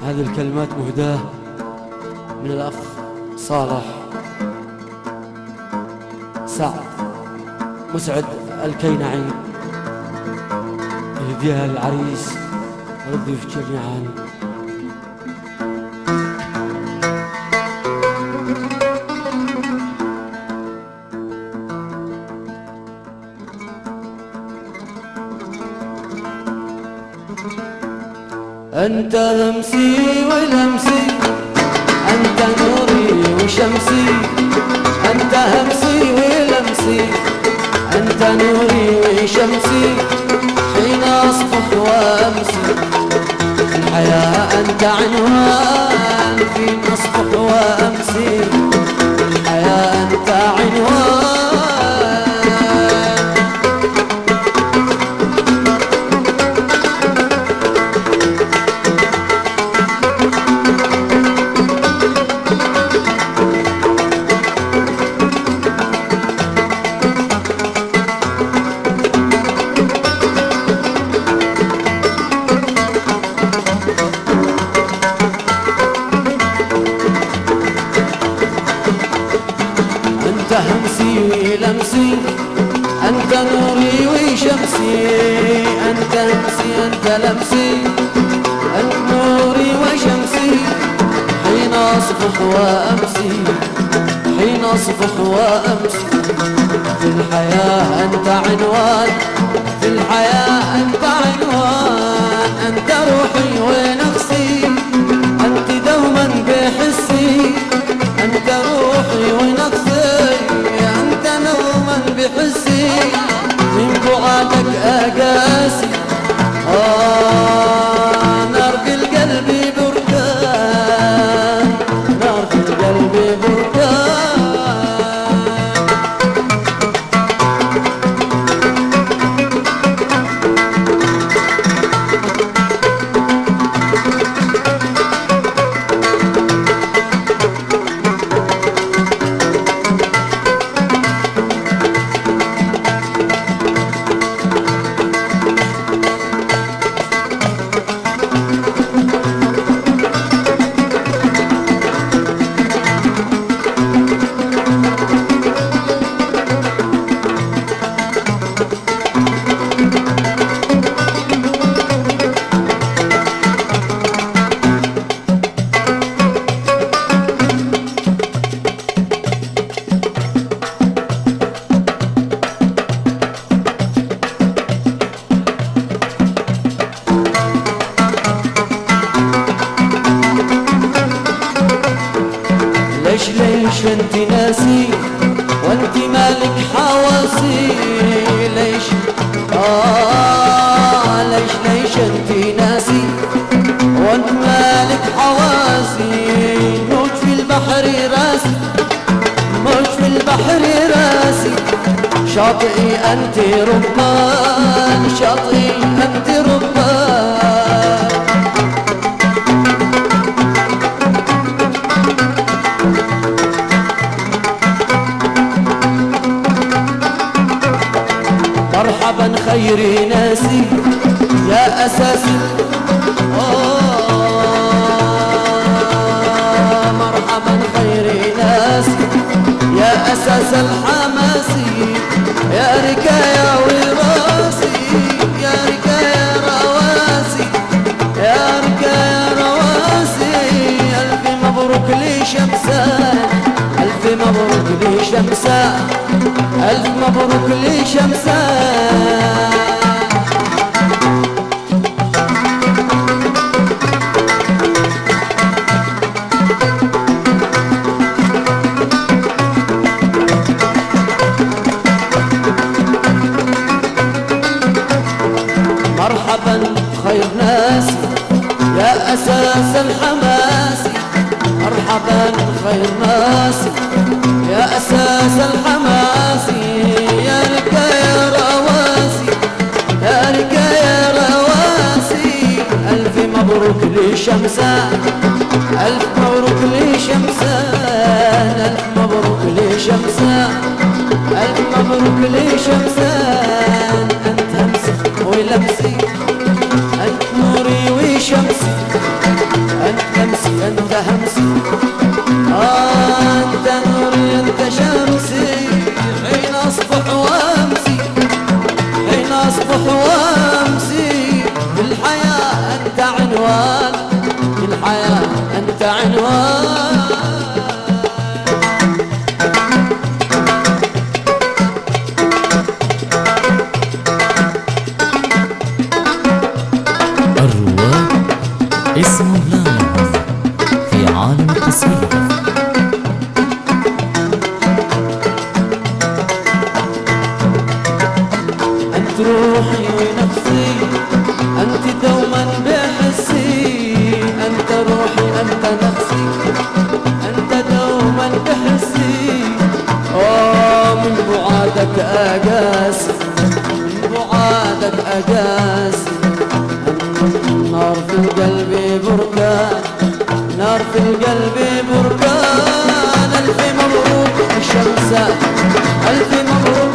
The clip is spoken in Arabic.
هذه الكلمات مهداة من الأخ صالح سعد مسعد الكينعي، يهديها للعريس والضيوف جميعا. أنت همسي ولمسي، أنت نوري وشمسي، أنت همسي ولمسي، أنت نوري وشمسي، حين أصبح وأمسي الحياة أنت عنوان، حين أصبح وأمسي الحياة أنت عنوان. أنت همسي ولمسي، أنت نوري وشمسي، أنت همسي أنت لمسي، أنت نوري وشمسي، حين أصبح وأمسي، حين أصبح وأمسي في الحياة أنت عنوان، في الحياة أنت عنوان، أنت روحي ونفسي، أنت دوما بحسي، أنت روحي ونفسي، أنت نوما بحسي، من بعدك أقاسي، نار في القلب بردان، نار في القلب بردان. ليش انت ناسي وانت مالك حواسي، ليش ليش انت ناسي وانت مالك حواسي، موج في البحر راسي، موج في البحر راسي، شاطئي انت رمان، شاطئي انت رمان. مرحبا خير ناسي يا أساسي، مرحبا خير ناسي يا أساس الحماسي، يا ركايا وراسي، يا ركايا رواسي، يا ركايا رواسي، ألف مبروك لي شمسان، ألف مبروك لي شمسان، ألف مبروك لي شمسان. مرحبا خير ناسي يا أساس الحماسي، مرحبا خير ناسي يا أساس الحماسي، يا ركايا رواسي، يا ركايا رواسي، ألف مبروك لي شمسان، ألف مبروك لي شمسان، ألف مبروك لي شمسان، ألف مبروك لي شمسان. أنت همسي ولمسي، أنت نوري وشمسي، أنت لمسي أنت همسي، أنت نوري أنت شمسي، حين أصبح وأمسي، حين أصبح وأمسي، في الحياة أنت عنوان، في الحياة أنت عنوان. اسمه لامهم في عالم التصوير. أنت روحي ونفسي، أنت دوما بحسي، أنت روحي أنت نفسي، أنت دوما بحسي. من بعادك أقاسي، من بعادك أقاسي. نار في القلب بركان، نار في القلب بركان. ألف مبروك الشمسة، ألف مبروك